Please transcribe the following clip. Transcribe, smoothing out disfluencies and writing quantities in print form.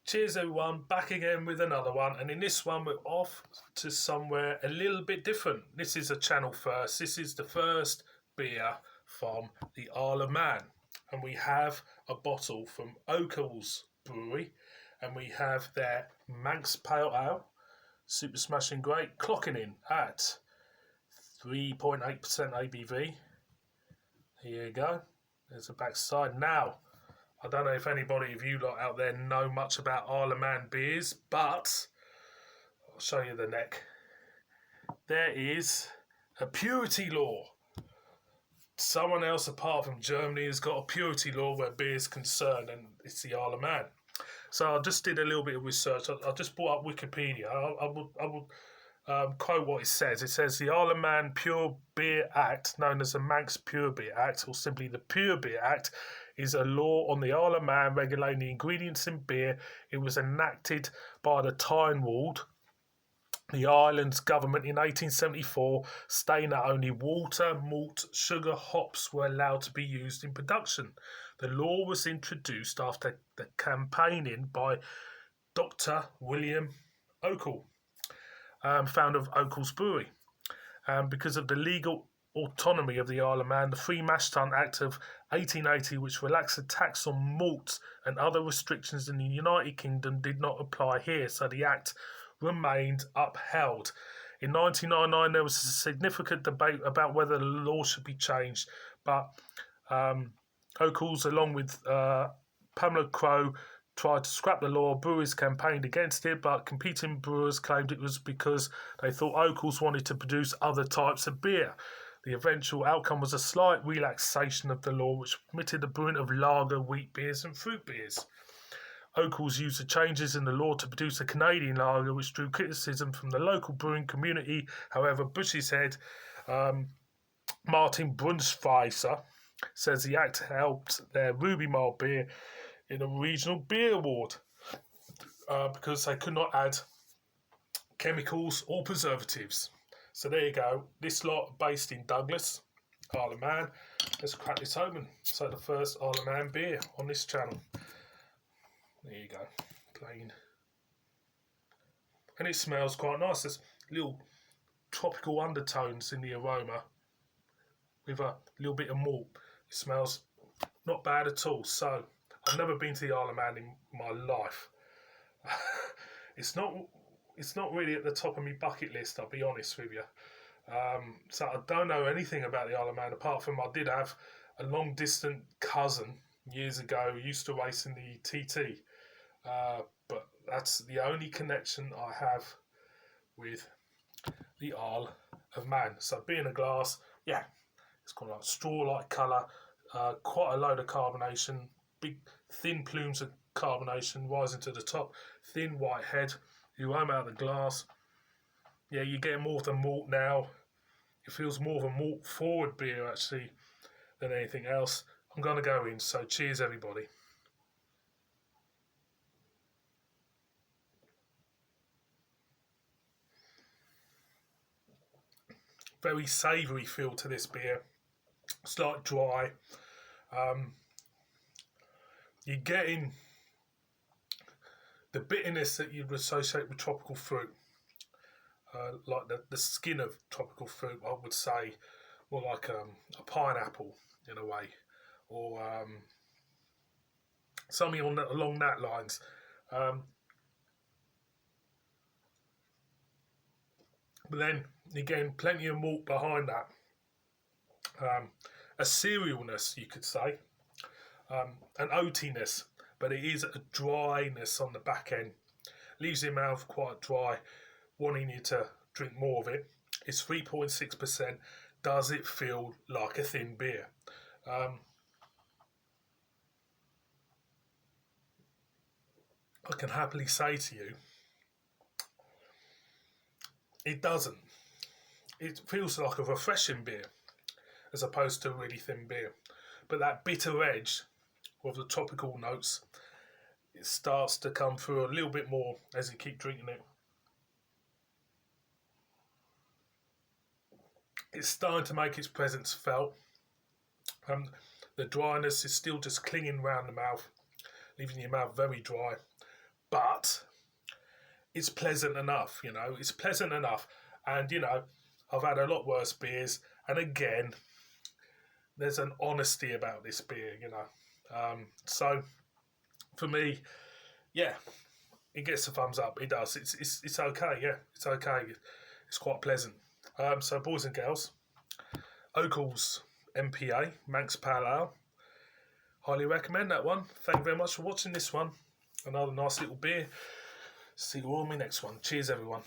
Cheers everyone, back again with another one, and in this one we're off to somewhere a little bit different. This is a channel first. This is the first beer from the Isle of Man, and we have a bottle from Okell's brewery, and we have their Manx Pale Ale, super smashing great, clocking in at 3.8% ABV. Here you go, there's the back side. Now, I don't know if anybody of you lot out there know much about Isle of Man beers, but I'll show you the neck. There is a purity law. Someone else apart from Germany has got a purity law where beer is concerned, and it's the Isle of Man. So I just did a little bit of research. I just brought up Wikipedia. I will quote what it says. It says the Isle of Man Pure Beer Act, known as the Manx Pure Beer Act, or simply the Pure Beer Act, is a law on the Isle of Man regulating the ingredients in beer. It was enacted by the Tynwald, the island's government, in 1874, stating that only water, malt, sugar, hops were allowed to be used in production. The law was introduced after the campaigning by Dr. William Okell, founder of Okell's Brewery. Because of the legal autonomy of the Isle of Man, the Free Mash Tun Act of 1880, which relaxed the tax on malt and other restrictions in the United Kingdom, did not apply here, so the Act remained upheld. In 1999, there was a significant debate about whether the law should be changed, but Okell's, along with Pamela Crowe, tried to scrap the law. Brewers campaigned against it, but competing brewers claimed it was because they thought Okell's wanted to produce other types of beer. The eventual outcome was a slight relaxation of the law, which permitted the brewing of lager, wheat beers and fruit beers. Okell's used the changes in the law to produce a Canadian lager, which drew criticism from the local brewing community. However, Bush's head, Martin Brunsweiser, says the act helped their Ruby Mile beer in a regional beer award because they could not add chemicals or preservatives. So there you go. This lot based in Douglas, Isle of Man. Let's crack this open. So the first Isle of Man beer on this channel. There you go. Plain. And it smells quite nice. There's little tropical undertones in the aroma with a little bit of malt. It smells not bad at all. So I've never been to the Isle of Man in my life. It's not really at the top of my bucket list, I'll be honest with you. So I don't know anything about the Isle of Man, apart from I did have a long distant cousin years ago who used to race in the TT. But that's the only connection I have with the Isle of Man. So being a glass, yeah, it's got like straw-like colour, quite a load of carbonation, big thin plumes of carbonation rising to the top, thin white head. You aroma out the glass. Yeah, you're getting more of the malt now. It feels more of a malt forward beer actually than anything else. I'm going to go in, so cheers everybody. Very savoury feel to this beer. Slight dry. You're getting the bitterness that you'd associate with tropical fruit, like the skin of tropical fruit, I would say, more like a pineapple in a way, or something along that lines. But then you're getting plenty of malt behind that. A cerealness, you could say, an oatiness, but it is a dryness on the back end. Leaves your mouth quite dry, wanting you to drink more of it. It's 3.6%. Does it feel like a thin beer? I can happily say to you, it doesn't. It feels like a refreshing beer as opposed to a really thin beer. But that bitter edge of the tropical notes, it starts to come through a little bit more as you keep drinking it. It's starting to make its presence felt. The dryness is still just clinging around the mouth, leaving your mouth very dry. but it's pleasant enough, you know, it's pleasant enough. And, you know, I've had a lot worse beers. And again, there's an honesty about this beer, you know. So for me, yeah, it gets a thumbs up. It does. It's okay. Yeah, it's okay. It's quite pleasant. So boys and girls, Okell's MPA Manx Pale Ale. Highly recommend that one. Thank you very much for watching this one. Another nice little beer. See you all in my next one. Cheers, everyone.